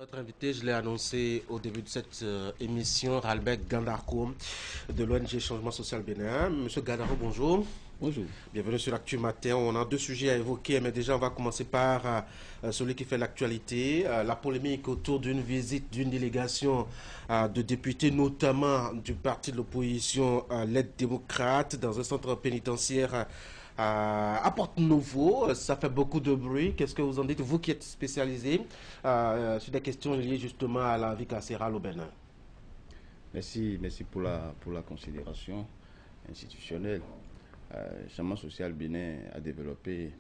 Notre invité, je l'ai annoncé au début de cette émission, Ralbec Gandarko de l'ONG Changement Social Bénin. Monsieur Gandarko, bonjour. Bonjour. Bienvenue sur l'Actu Matin. On a deux sujets à évoquer, mais déjà on va commencer par celui qui fait l'actualité. La polémique autour d'une visite d'une délégation de députés, notamment du parti de l'opposition, l'aide démocrate, dans un centre pénitentiaire à Porte-Nouveau. Ça fait beaucoup de bruit. Qu'est-ce que vous en dites, vous qui êtes spécialisé sur des questions liées justement à la vie carcérale au Bénin? Merci pour la considération institutionnelle. Changement Social Bénin a développé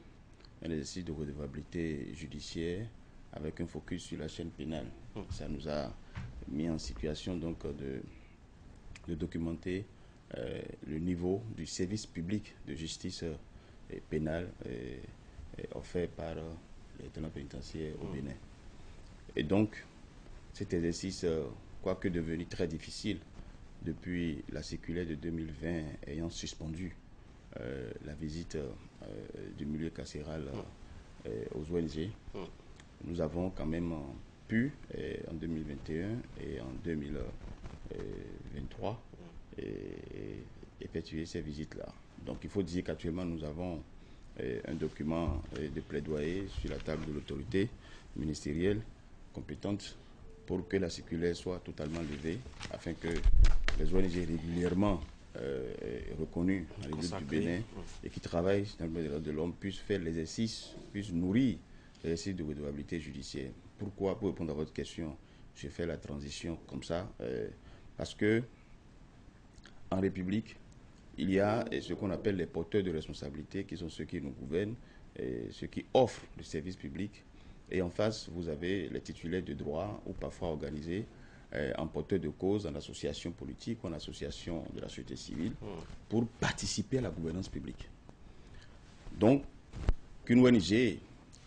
un exercice de redevabilité judiciaire avec un focus sur la chaîne pénale. Ça nous a mis en situation donc de documenter le niveau du service public de justice pénale offert par les tenants pénitentiaires au Bénin. Et donc, cet exercice, quoique devenu très difficile depuis la circulaire de 2020 ayant suspendu la visite du milieu carcéral aux ONG, nous avons quand même pu, en 2021 et en 2023, effectuer ces visites-là. Donc il faut dire qu'actuellement nous avons un document de plaidoyer sur la table de l'autorité ministérielle compétente pour que la circulaire soit totalement levée, afin que les ONG régulièrement reconnues dans les villes du Bénin et qui travaillent dans le domaine des droits de l'homme puissent faire l'exercice, puissent nourrir l'exercice de redevabilité judiciaire. Pourquoi? Pour répondre à votre question, j'ai fait la transition comme ça, parce que en République, il y a ce qu'on appelle les porteurs de responsabilité, qui sont ceux qui nous gouvernent, ceux qui offrent le service public. Et en face, vous avez les titulaires de droit, ou parfois organisés en porteurs de cause, en association politique ou en association de la société civile, pour participer à la gouvernance publique. Donc, qu'une ONG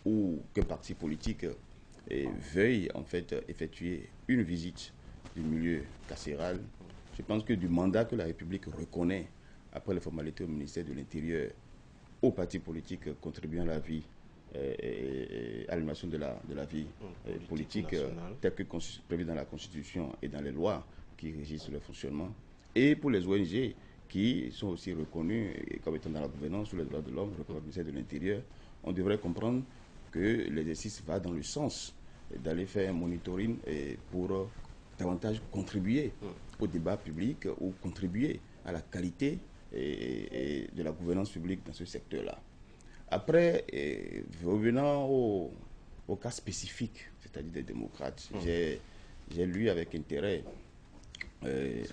ou qu'un parti politique veuille en fait effectuer une visite du milieu carcéral, je pense que du mandat que la République reconnaît après les formalités au ministère de l'Intérieur aux partis politiques contribuant à la vie à l'animation de la vie politique telle que prévue dans la Constitution et dans les lois qui régissent le fonctionnement, et pour les ONG qui sont aussi reconnues comme étant dans la gouvernance sur les droits de l'homme, reconnues au ministère de l'Intérieur, on devrait comprendre que l'exercice va dans le sens d'aller faire un monitoring pour davantage contribuer au débat public ou contribuer à la qualité de la gouvernance publique dans ce secteur-là. Après, revenant au cas spécifique, c'est-à-dire des démocrates, j'ai lu avec intérêt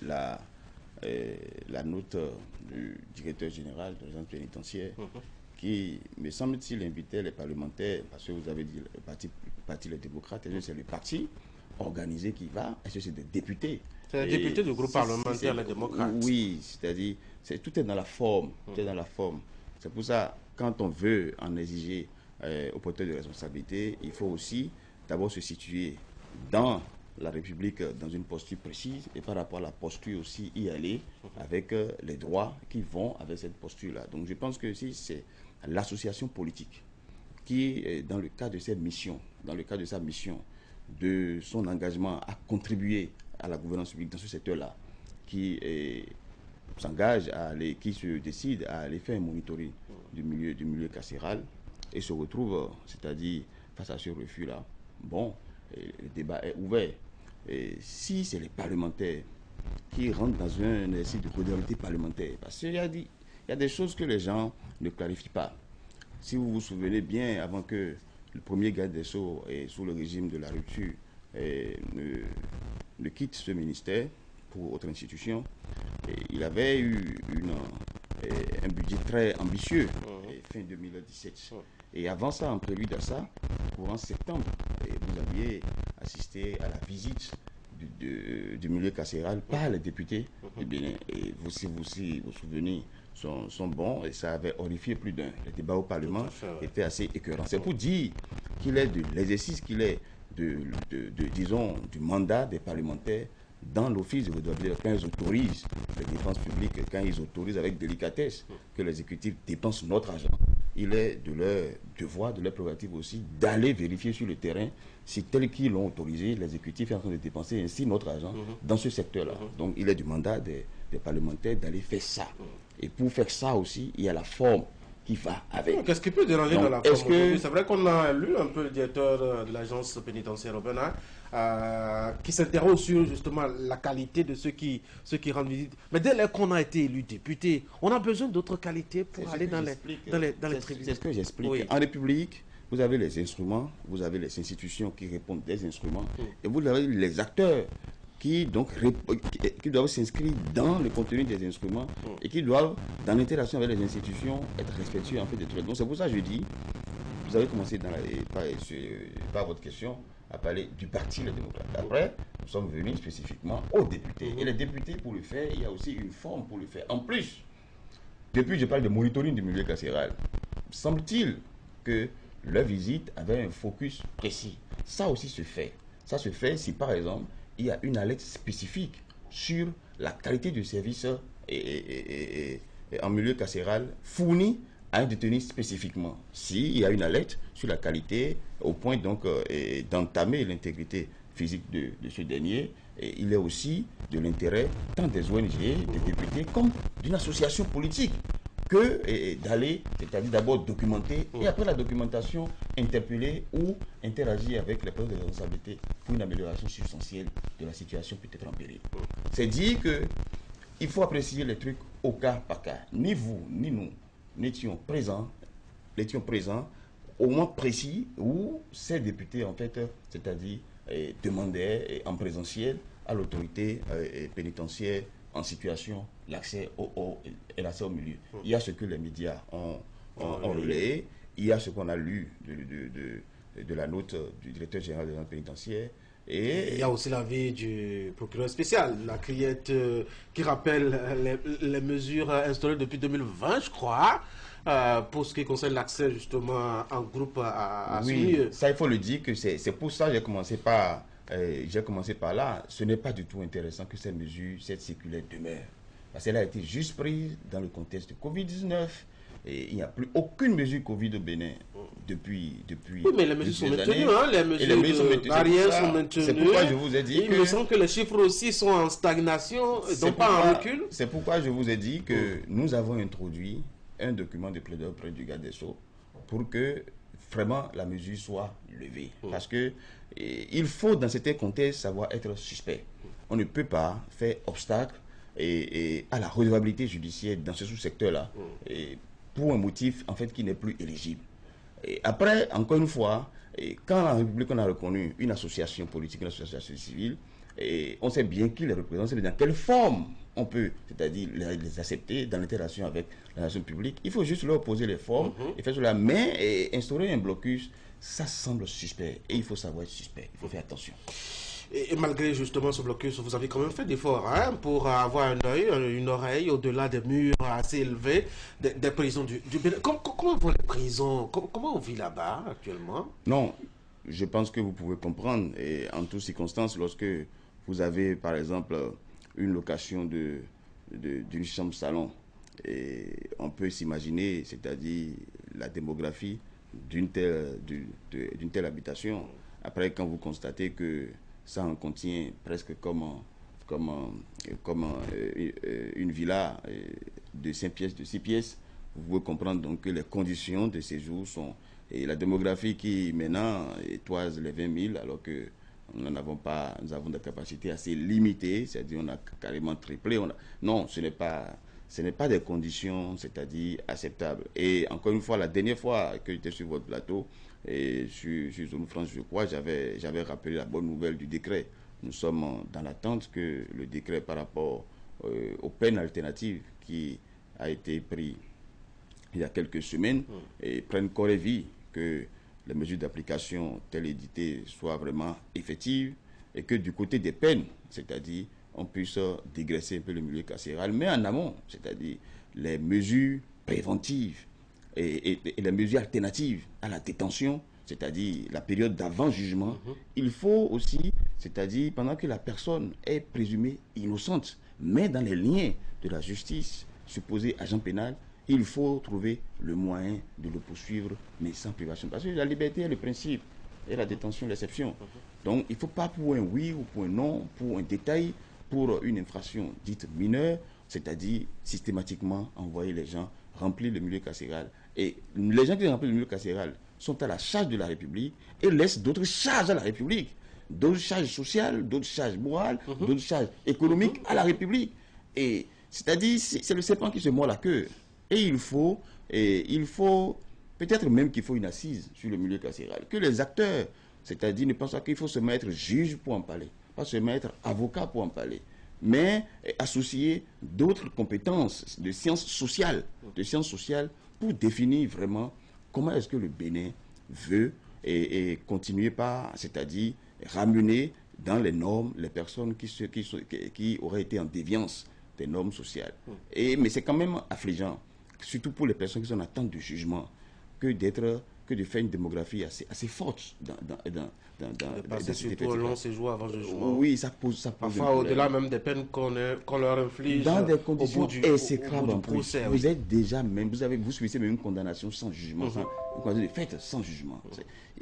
la note du directeur général de l'agence pénitentiaire qui, me semble-t-il, invitait les parlementaires, parce que vous avez dit le parti les démocrates, est-ce que c'est le parti organisé qui va, est-ce que c'est des députés? C'est les députés du groupe parlementaire, les démocrates. Oui, c'est-à-dire, tout est dans la forme. Tout est dans la forme. C'est pour ça, quand on veut en exiger aux porteurs de responsabilité, il faut aussi d'abord se situer dans la République, dans une posture précise, et par rapport à la posture aussi y aller avec les droits qui vont avec cette posture-là. Donc je pense que si c'est l'association politique qui, dans le cadre de cette mission, de son engagement à contribuer à la gouvernance publique dans ce secteur-là, qui s'engage à aller, qui se décide à aller faire un monitoring du milieu carcéral et se retrouve, c'est-à-dire face à ce refus-là, bon, le débat est ouvert. Et si c'est les parlementaires qui rentrent dans un exercice de redevabilité parlementaire, parce qu'il y a des choses que les gens ne clarifient pas. Si vous vous souvenez bien, avant que le premier garde des Sceaux, sous le régime de la rupture, ne quitte ce ministère pour autre institution, il avait eu un budget très ambitieux, fin 2017. Et avant ça, en prélude à ça, courant septembre, vous aviez assisté à la visite du milieu carcéral par les députés du Bénin. Et vous souvenez, sont bons, et ça avait horrifié plus d'un. Le débat au Parlement était assez écœurant. C'est pour dire qu'il est de l'exercice qu'il est disons, du mandat des parlementaires dans l'office de redevabilité, quand ils autorisent les dépenses publiques, quand ils autorisent avec délicatesse que l'exécutif dépense notre argent il est de leur devoir, de leur prérogative aussi, d'aller vérifier sur le terrain si tel qu'ils l'ont autorisé, l'exécutif est en train de dépenser ainsi notre argent dans ce secteur-là. Donc il est du mandat des parlementaires d'aller faire ça. Et pour faire ça aussi, il y a la forme qui va avec. Qu'est-ce qui peut déranger Donc, dans la forme aujourd'hui? C'est vrai qu'on a lu un peu le directeur de l'agence pénitentiaire urbaine qui s'interroge sur justement la qualité de ceux qui rendent visite. Mais dès lors qu'on a été élu député, on a besoin d'autres qualités pour aller dans les tribunaux. C'est ce que j'explique. Oui. En République, vous avez les instruments, vous avez les institutions qui répondent des instruments, et vous avez les acteurs qui doivent s'inscrire dans le contenu des instruments et qui doivent, dans l'interaction avec les institutions, être respectueux en fait de tout. Donc c'est pour ça que je dis, vous avez commencé par votre question à parler du Parti Les Démocrates. Après, nous sommes venus spécifiquement aux députés. Et les députés, pour le faire, il y a aussi une forme pour le faire. En plus, depuis je parle de monitoring du milieu carcéral, semble-t-il que leur visite avait un focus précis. Ça aussi se fait. Ça se fait si par exemple, il y a une alerte spécifique sur la qualité du service en milieu carcéral fourni à un détenu spécifiquement. S'il y a une alerte sur la qualité au point donc d'entamer l'intégrité physique de ce dernier, et il est aussi de l'intérêt tant des ONG, des députés, comme d'une association politique que d'aller, c'est-à-dire d'abord documenter et après la documentation, interpeller ou interagir avec les personnes de responsabilité pour une amélioration substantielle de la situation peut-être en péril. C'est dire que il faut apprécier les trucs au cas par cas. Ni vous, ni nous n'étions présents au moins précis où ces députés, en fait, c'est-à-dire demandaient en présentiel à l'autorité pénitentiaire en situation l'accès au milieu. Il y a ce que les médias ont relayé, il y a ce qu'on a lu de la note du directeur général de la pénitentiaire. Et il y a aussi l'avis du procureur spécial, la criette qui rappelle les mesures instaurées depuis 2020, je crois, pour ce qui concerne l'accès justement en groupe à ce milieu. Ça il faut le dire que c'est pour ça que j'ai commencé par là. Ce n'est pas du tout intéressant que cette mesure, cette circulaire demeure. Parce qu'elle a été juste prise dans le contexte de Covid-19. Et il n'y a plus aucune mesure Covid au Bénin depuis oui, mais les mesures sont maintenues, hein, les mesures barrières sont maintenues. C'est pourquoi je vous ai dit il me semble que les chiffres aussi sont en stagnation, donc pas en recul. C'est pourquoi je vous ai dit que nous avons introduit un document de plaidoyer auprès du garde des Sceaux pour que vraiment la mesure soit levée. Parce que il faut dans certains contextes savoir être suspect. On ne peut pas faire obstacle à la redevabilité judiciaire dans ce sous-secteur-là pour un motif en fait qui n'est plus éligible. Et après, encore une fois, quand la République on a reconnu une association politique, une association civile, on sait bien qui les représente, on sait bien dans quelle forme on peut, c'est-à-dire les accepter dans l'interaction avec la nation publique. Il faut juste leur poser les formes et faire cela. Mais instaurer un blocus, ça semble suspect. Et il faut savoir être suspect. Il faut faire attention. Et malgré justement ce blocus, vous avez quand même fait d'efforts pour avoir un œil, une oreille au-delà des murs assez élevés des prisons du Bénin. Comment vont les prisons? Comment on vit là-bas actuellement? Non, je pense que vous pouvez comprendre. Et en toutes circonstances, lorsque vous avez par exemple une location d'une chambre salon, et on peut s'imaginer, c'est-à-dire la démographie d'une telle habitation. Après, quand vous constatez que ça en contient presque comme une villa de 5 pièces, de 6 pièces, vous pouvez comprendre donc que les conditions de séjour sont... Et la démographie qui maintenant toise les 20 000, alors que nous avons des capacités assez limitées, c'est-à-dire on a carrément triplé. Non, ce n'est pas des conditions, c'est-à-dire acceptables. Et encore une fois, la dernière fois que j'étais sur votre plateau, et sur Zone France, je crois, j'avais rappelé la bonne nouvelle du décret. Nous sommes dans l'attente que le décret par rapport aux peines alternatives qui a été pris il y a quelques semaines prenne corps et vie, que les mesures d'application telles éditées soient vraiment effectives et que du côté des peines, c'est-à-dire on puisse dégraisser un peu le milieu carcéral, mais en amont, c'est-à-dire les mesures préventives et les mesures alternatives à la détention, c'est-à-dire la période d'avant-jugement, il faut aussi, c'est-à-dire pendant que la personne est présumée innocente, mais dans les liens de la justice, supposé agent pénal, il faut trouver le moyen de le poursuivre, mais sans privation. Parce que la liberté est le principe et la détention l'exception. Donc il ne faut pas pour un oui ou pour un non, pour un détail, pour une infraction dite mineure, c'est-à-dire systématiquement envoyer les gens remplir le milieu carcéral. Et les gens qui remplissent le milieu carcéral sont à la charge de la République et laissent d'autres charges à la République. D'autres charges sociales, d'autres charges morales, d'autres charges économiques à la République. Et c'est-à-dire, c'est le serpent qui se mord la queue. Et il faut peut-être même qu'il faut une assise sur le milieu carcéral. Que les acteurs, c'est-à-dire ne pensent pas qu'il faut se mettre juge pour en parler, pas se mettre avocat pour en parler, mais associer d'autres compétences de sciences sociales pour définir vraiment comment est-ce que le Bénin veut et continuer par, c'est-à-dire ramener dans les normes les personnes qui auraient été en déviance des normes sociales. Mais c'est quand même affligeant, surtout pour les personnes qui sont en attente de jugement, que de faire une démographie assez forte de passer surtout un long séjour avant jugement. Oui, ça pose parfois au-delà même des peines qu'on leur inflige dans des conditions au bout du procès. Vous êtes déjà même, vous subissez même une condamnation sans jugement, une condamnation de fait sans jugement.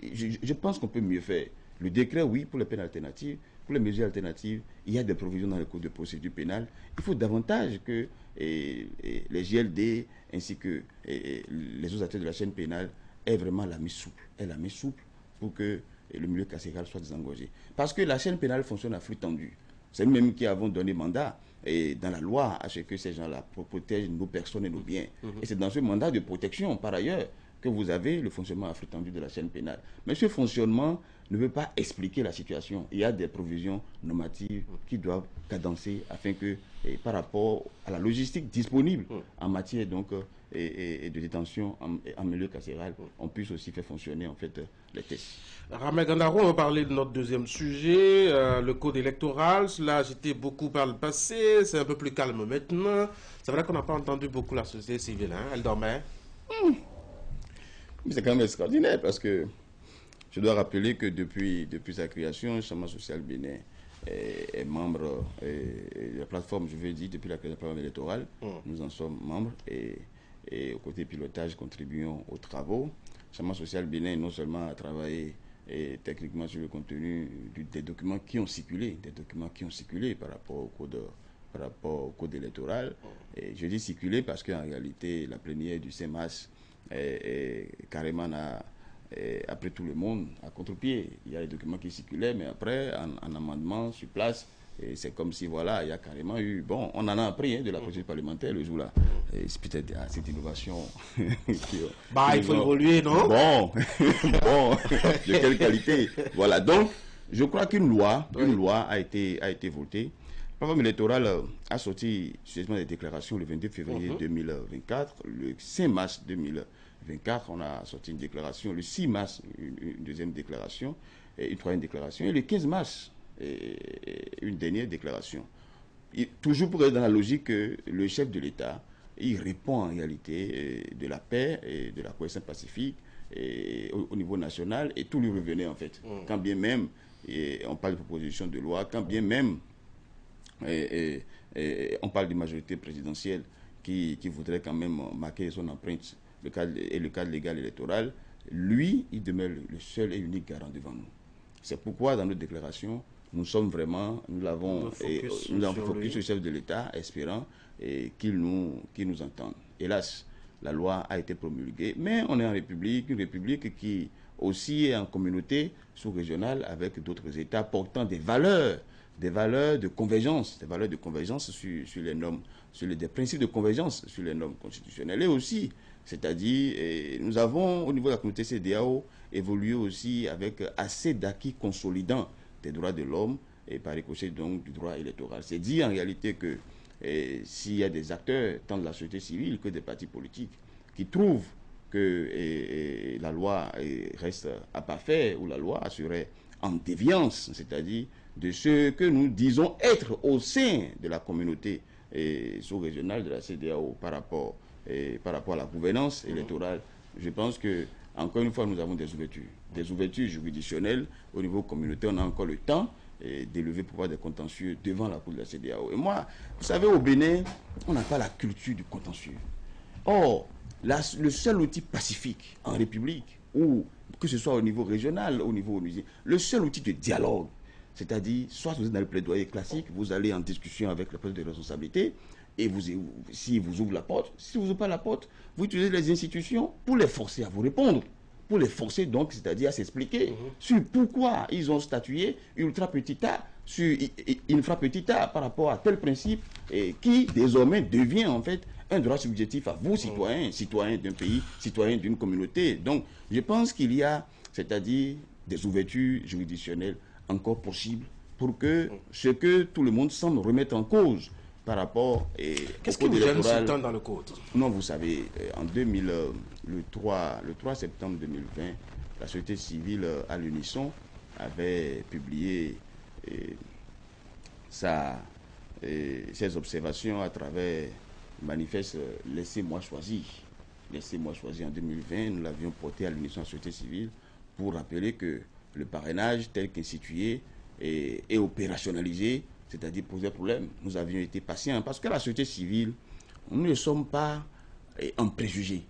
Je pense qu'on peut mieux faire. Le décret, oui, pour les peines alternatives, pour les mesures alternatives, il y a des provisions dans le code de procédure pénale. Il faut davantage que les JLD ainsi que les autres acteurs de la chaîne pénale aient vraiment la main souple pour que le milieu carcéral soit désengorgé. Parce que la chaîne pénale fonctionne à flux tendu. C'est nous-mêmes qui avons donné mandat dans la loi à ce que ces gens-là protègent nos personnes et nos biens. Et c'est dans ce mandat de protection, par ailleurs, que vous avez le fonctionnement à flux tendu de la chaîne pénale. Mais ce fonctionnement ne veut pas expliquer la situation. Il y a des provisions normatives qui doivent cadencer afin que, par rapport à la logistique disponible en matière donc, de détention en milieu carcéral, on puisse aussi faire fonctionner en fait les tests. Ramé Gandaro, on va parler de notre deuxième sujet, le code électoral. Cela a agité beaucoup par le passé, c'est un peu plus calme maintenant. C'est vrai qu'on n'a pas entendu beaucoup la société civile, hein? Elle dormait. C'est quand même extraordinaire parce que je dois rappeler que depuis sa création, le Changement social Bénin est membre de la plateforme, je veux dire, depuis la création de la plateforme électorale. Nous en sommes membres et au côté pilotage, contribuons aux travaux. Le Changement social Bénin non seulement a travaillé techniquement sur le contenu des documents qui ont circulé, par rapport au code électoral. Et je dis circulé parce qu'en réalité, la plénière du 5 mars carrément après tout le monde à contre-pied. Il y a les documents qui circulaient, mais après, en amendement sur place, c'est comme si, voilà, il y a carrément eu... Bon, on en a appris de la procédure parlementaire le jour-là. C'est peut-être cette innovation il faut évoluer, non? Bon, de quelle qualité? Voilà, donc, je crois qu'une loi a été votée. La plateforme électorale a sorti successivement des déclarations le 22 février 2024, le 5 mars 2024, on a sorti une déclaration, le 6 mars, une deuxième déclaration, et une troisième déclaration, et le 15 mars, une dernière déclaration. Toujours pour être dans la logique que le chef de l'État, il répond en réalité de la paix et de la cohésion pacifique au niveau national, et tout lui revenait en fait. Quand bien même, on parle de proposition de loi, quand bien même, on parle de majorité présidentielle qui voudrait quand même marquer son empreinte, le cadre légal électoral, lui, il demeure le seul et unique garant devant nous. C'est pourquoi dans notre déclaration, nous avons focus sur le chef de l'État, espérant qu'il nous entende. Hélas, la loi a été promulguée, mais on est en République, une République qui aussi est en communauté sous-régionale avec d'autres États portant des valeurs de convergence, sur les normes, des principes de convergence sur les normes constitutionnelles. Et aussi, c'est-à-dire, nous avons, au niveau de la communauté CEDEAO, évolué aussi avec assez d'acquis consolidants des droits de l'homme et par ricochet donc du droit électoral. C'est dit en réalité que s'il y a des acteurs, tant de la société civile que des partis politiques, qui trouvent que la loi reste à pas faire, ou la loi serait en déviance, c'est-à-dire de ce que nous disons être au sein de la communauté sous-régionale de la CEDEAO par rapport à la gouvernance électorale. Je pense que, encore une fois, nous avons des ouvertures juridictionnelles au niveau communautaire. On a encore le temps d'élever le pouvoir des contentieux devant la Cour de la CEDEAO. Et moi, vous savez, au Bénin, on n'a pas la culture du contentieux. Or, le seul outil pacifique en République, ou que ce soit au niveau régional, au niveau onusien, le seul outil de dialogue, c'est-à-dire, soit vous êtes dans le plaidoyer classique, vous allez en discussion avec le poste de responsabilité, et si vous ouvrez la porte, si vous n'ouvrez pas la porte, vous utilisez les institutions pour les forcer à vous répondre. Pour les forcer donc, c'est-à-dire à s'expliquer sur pourquoi ils ont statué ultra petit a, sur infra petit a par rapport à tel principe qui désormais devient en fait un droit subjectif à vous, citoyens, citoyens d'un pays, citoyens d'une communauté. Donc, je pense qu'il y a, c'est-à-dire des ouvertures juridictionnelles encore possibles pour que ce que tout le monde semble remettre en cause par rapport qu'est-ce qui vous gêne ce temps dans le code? Non, vous savez, le 3 septembre 2020, la société civile à l'unisson avait publié ses observations à travers le manifeste Laissez-moi choisir. Laissez-moi choisir en 2020, nous l'avions porté à l'unisson de la société civile pour rappeler que le parrainage tel qu'institué et opérationnalisé, c'est-à-dire poser problème. Nous avions été patients parce que la société civile, nous ne sommes pas en préjugés.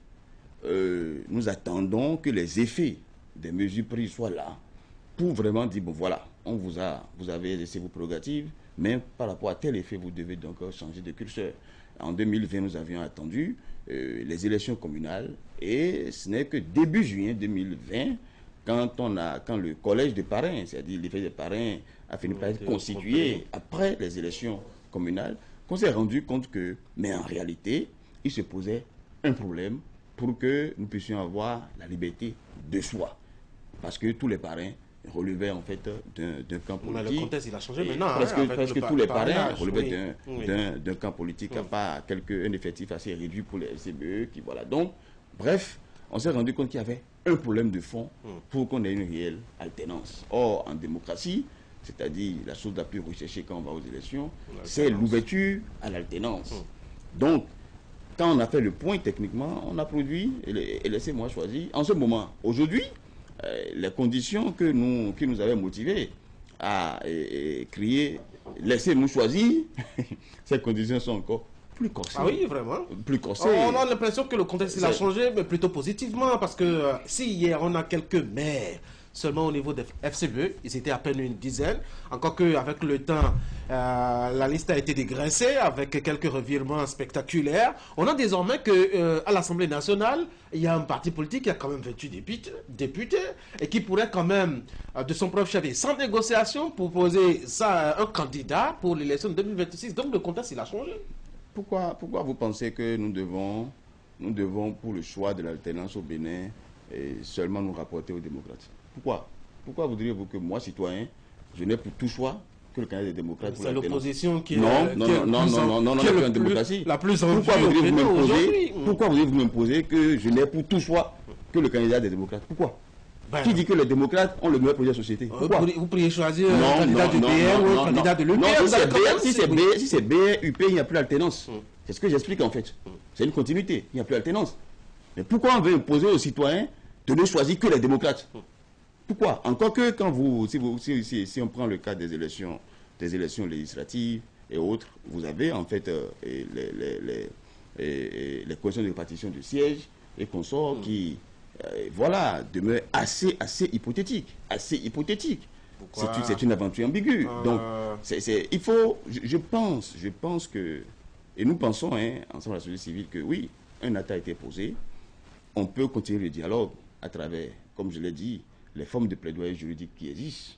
Nous attendons que les effets des mesures prises soient là pour vraiment dire, bon voilà, vous avez laissé vos prérogatives, mais par rapport à tel effet, vous devez donc changer de curseur. En 2020, nous avions attendu les élections communales et ce n'est que début juin 2020 quand le collège des parrains, c'est-à-dire l'effet des parrains, a fini par être constitué après les élections communales, qu'on s'est rendu compte que, mais en réalité, il se posait un problème pour que nous puissions avoir la liberté de choix. Parce que tous les parrains relevaient en fait d'un camp politique. Mais le contexte, il a changé maintenant. Presque tous les parrains relevaient d'un camp politique, à part un effectif assez réduit pour les FCBE. Voilà. Donc, bref, on s'est rendu compte qu'il y avait un problème de fond pour qu'on ait une réelle alternance. Or, en démocratie, c'est-à-dire la chose la plus recherchée quand on va aux élections, c'est l'ouverture à l'alternance. Donc, quand on a fait le point techniquement, on a produit, et laissez-moi choisir, en ce moment, aujourd'hui, les conditions qui nous avaient motivés à créer, laissez-nous choisir, ces conditions sont encore plus corsées. Ah oui, vraiment. Plus corsées. On a l'impression que le contexte il a changé, mais plutôt positivement, parce que si hier on a quelques maires seulement au niveau des FCBE, ils étaient à peine une dizaine, encore qu'avec le temps, la liste a été dégraissée avec quelques revirements spectaculaires. On a désormais qu'à l'Assemblée nationale, il y a un parti politique qui a quand même 28 députés et qui pourrait quand même, de son propre chef et sans négociation, proposer ça, un candidat pour l'élection de 2026. Donc le contexte, il a changé. Pourquoi vous pensez que nous devons, pour le choix de l'alternance au Bénin, seulement nous rapporter aux démocrates? Pourquoi voudriez-vous que moi, citoyen, je n'ai pour tout choix que le candidat des démocrates? C'est l'opposition qui est en démocratie. La plus en Pourquoi voudriez-vous m'imposer que je n'ai pour tout choix que le candidat des démocrates? Pourquoi? Qui dit que les démocrates ont le meilleur projet de société? Vous pourriez choisir un candidat du PR ou un candidat de l'UPR. Si c'est BR, UP, il n'y a plus d'alternance. C'est ce que j'explique en fait. C'est une continuité, il n'y a plus d'alternance. Mais pourquoi on veut imposer aux citoyens de ne choisir que les démocrates? Pourquoi? Encore que quand si on prend le cas des élections législatives et autres, vous avez en fait les conditions de répartition de sièges et consorts qui, demeurent assez hypothétiques. C'est une aventure ambiguë. Donc, je pense que, et nous pensons, ensemble à la société civile, que oui, un acte a été posé, on peut continuer le dialogue à travers, comme je l'ai dit, les formes de plaidoyer juridique qui existent,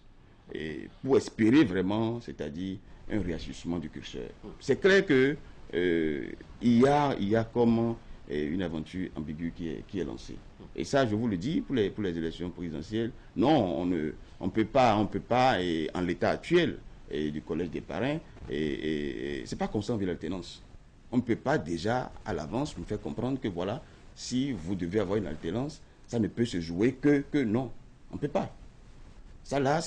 et pour espérer vraiment, c'est-à-dire un réajustement du curseur. C'est clair que il y a comme une aventure ambiguë qui est lancée. Et ça, je vous le dis, pour les élections présidentielles, non, on ne peut pas, en l'état actuel du collège des parrains, c'est pas comme ça on veut l'alternance. On ne peut pas déjà, à l'avance, nous faire comprendre que voilà, si vous devez avoir une alternance, ça ne peut se jouer que non. On ne peut pas. Ça là,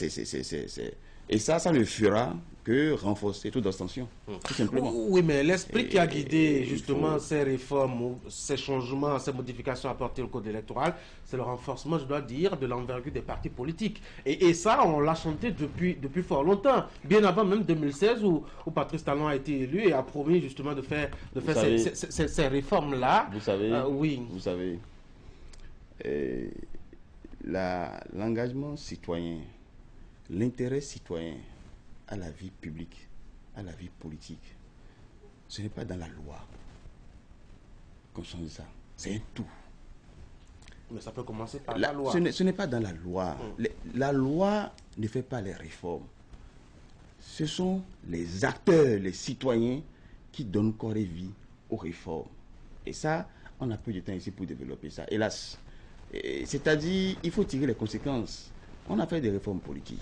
Et ça ne fera que renforcer toute abstention, tout simplement. Oui, mais l'esprit qui a guidé justement faut... ces réformes, ces changements, ces modifications apportées au code électoral, c'est le renforcement, je dois dire, de l'envergure des partis politiques. Et ça, on l'a chanté depuis fort longtemps, bien avant même 2016 où Patrice Talon a été élu et a promis justement de faire ces réformes-là. Vous savez, oui. Vous savez, l'engagement citoyen, l'intérêt citoyen à la vie publique, à la vie politique, ce n'est pas dans la loi qu'on change ça, c'est un tout. Mais ça peut commencer par la loi. Ce n'est pas dans la loi. La loi ne fait pas les réformes. Ce sont les acteurs, les citoyens qui donnent corps et vie aux réformes. Et ça, on a peu de temps ici pour développer ça, hélas. C'est-à-dire, il faut tirer les conséquences. On a fait des réformes politiques.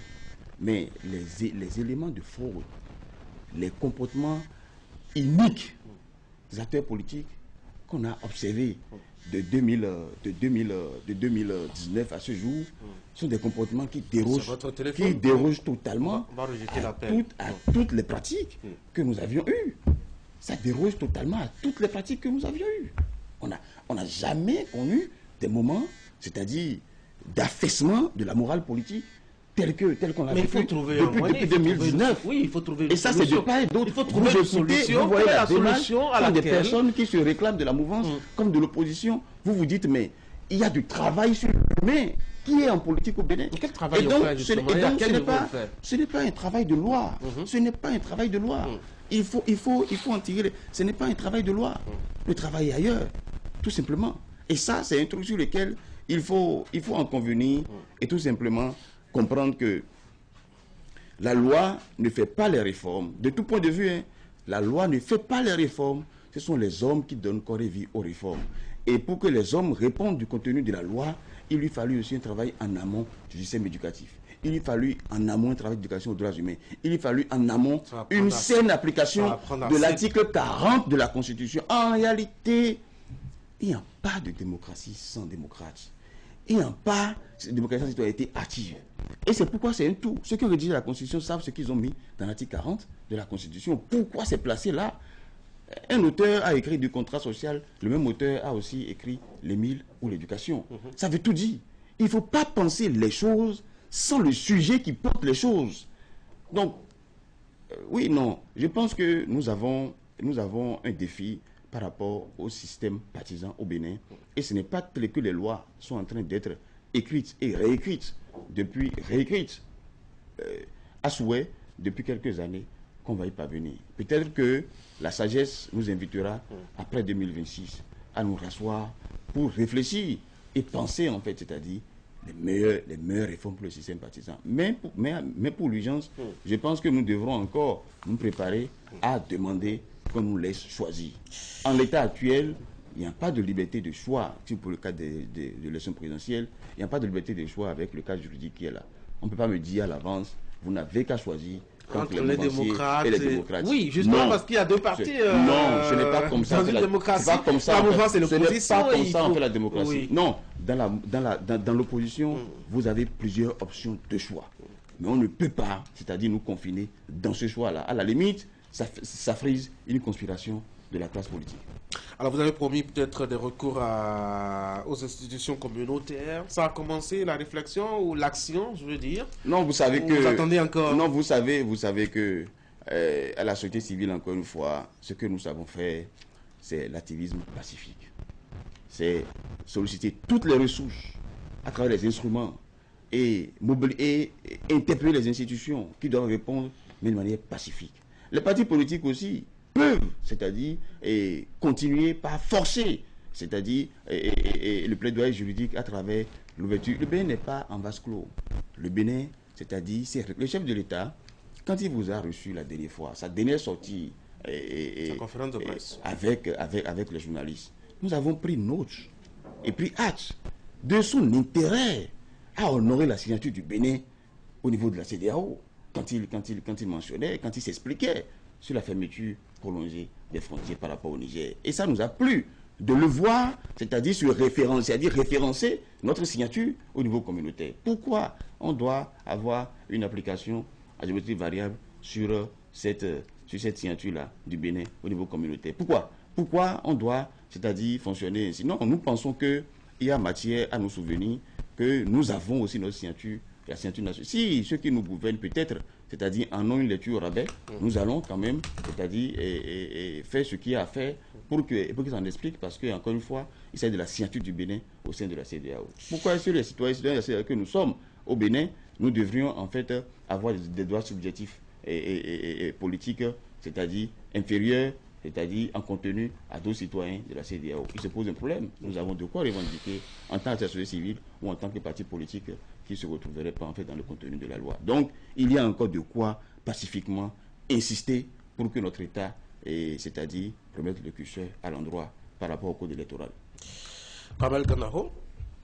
Mais les éléments de fraude, les comportements iniques des acteurs politiques qu'on a observés de 2019 à ce jour sont des comportements qui dérogent totalement à toutes les pratiques que nous avions eues. Ça déroge totalement à toutes les pratiques que nous avions eues. On n'a jamais connu des moments, c'est-à-dire d'affaissement de la morale politique tel qu'on l'a vécu depuis 2019. Oui, il faut trouver une solution. Et ça, c'est de part et d'autre. Il faut trouver une solution. Vous voyez la solution à laquelle des personnes qui se réclament de la mouvance comme de l'opposition. Vous dites, mais il y a du travail sur l'humain qui est en politique au Bénin. Quel travail on fait justement? Ce n'est pas un travail de loi. Ce n'est pas un travail de loi. Il faut en tirer. Ce n'est pas un travail de loi. Le travail est ailleurs, tout simplement. Et ça, c'est un truc sur lequel il faut en convenir et tout simplement comprendre que la loi ne fait pas les réformes. De tout point de vue, la loi ne fait pas les réformes. Ce sont les hommes qui donnent corps et vie aux réformes. Et pour que les hommes répondent du contenu de la loi, il lui fallut aussi un travail en amont du système éducatif. Il lui fallut en amont un travail d'éducation aux droits humains. Il lui fallut en amont une saine application de l'article 40 de la Constitution. En réalité, il n'y a pas de démocratie sans démocrate. Il n'y a pas de démocratie sans citoyenneté active. Et c'est pourquoi c'est un tout. Ceux qui rédigent la Constitution savent ce qu'ils ont mis dans l'article 40 de la Constitution. Pourquoi c'est placé là? Un auteur a écrit du contrat social, le même auteur a aussi écrit les milles ou l'éducation. Ça veut tout dire. Il ne faut pas penser les choses sans le sujet qui porte les choses. Donc, oui, non, je pense que nous avons un défi par rapport au système partisan au Bénin. Et ce n'est pas tel que les lois sont en train d'être écrites et réécrites à souhait depuis quelques années qu'on va y parvenir. Peut-être que la sagesse nous invitera après 2026 à nous rasseoir pour réfléchir et penser en fait, c'est-à-dire les meilleures réformes pour le système partisan. Mais pour l'urgence, je pense que nous devrons encore nous préparer à demander qu'on nous laisse choisir. En l'état actuel, il n'y a pas de liberté de choix, pour le cas de l'élection présidentielle, il n'y a pas de liberté de choix avec le cadre juridique qui est là. On ne peut pas me dire à l'avance, vous n'avez qu'à choisir entre les démocrates et les démocrates. Oui, justement, non, parce qu'il y a deux partis. Non, ce n'est pas comme ça. Dans une démocratie, pas comme ça, la mouvance et l'opposition. Ce n'est pas comme ça on fait la démocratie. Oui. Non, dans l'opposition, vous avez plusieurs options de choix. Mais on ne peut pas, c'est-à-dire nous confiner dans ce choix-là. À la limite, ça frise une conspiration de la classe politique. Alors vous avez promis peut-être des recours aux institutions communautaires. Ça a commencé la réflexion ou l'action, je veux dire? Non, vous savez que... Vous attendez encore? Non, vous savez que à la société civile, encore une fois, ce que nous savons faire, c'est l'activisme pacifique. C'est solliciter toutes les ressources à travers les instruments et interpeller les institutions qui doivent répondre, mais de manière pacifique. Les partis politiques aussi peuvent, c'est-à-dire continuer par forcer, c'est-à-dire le plaidoyer juridique à travers l'ouverture. Le Bénin n'est pas en vase clos. Le Bénin, c'est-à-dire, c'est le chef de l'État, quand il vous a reçu la dernière fois, sa dernière sortie sa conférence de presse avec les journalistes, nous avons pris note et pris acte de son intérêt à honorer la signature du Bénin au niveau de la CEDEAO, quand il mentionnait, quand il s'expliquait sur la fermeture prolongée des frontières par rapport au Niger. Et ça nous a plu de le voir, c'est-à-dire référencer notre signature au niveau communautaire. Pourquoi on doit avoir une application à géométrie variable sur cette signature-là du Bénin au niveau communautaire. Pourquoi on doit, c'est-à-dire, fonctionner ainsi? Non, nous pensons qu'il y a matière à nous souvenir que nous avons aussi notre signature, la signature nationale. Si ceux qui nous gouvernent peut-être, c'est-à-dire en ont une lecture au rabais, nous allons quand même, c'est-à-dire faire ce qu'il y a à faire pour qu'ils s'en expliquent, parce que, encore une fois, il s'agit de la signature du Bénin au sein de la CEDEAO. Pourquoi est-ce que les citoyens de la CEDEAO que nous sommes au Bénin, nous devrions en fait avoir des droits subjectifs et politiques, c'est-à-dire inférieurs, c'est-à-dire en contenu à d'autres citoyens de la CEDEAO? Il se pose un problème. Nous avons de quoi revendiquer en tant que société civile ou en tant que parti politique qui ne se retrouverait pas en fait dans le contenu de la loi. Donc, il y a encore de quoi pacifiquement insister pour que notre État, c'est-à-dire remettre le curseur à l'endroit par rapport au code électoral. Kamel Kanaro,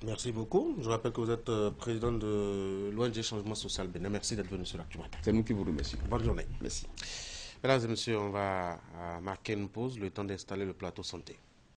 merci beaucoup. Je rappelle que vous êtes président de l'ONG Changement Social Bénin. Merci d'être venu sur l'Actu Matin. C'est nous qui vous remercions. Bonne journée. Merci. Mesdames et messieurs, on va marquer une pause, le temps d'installer le plateau santé.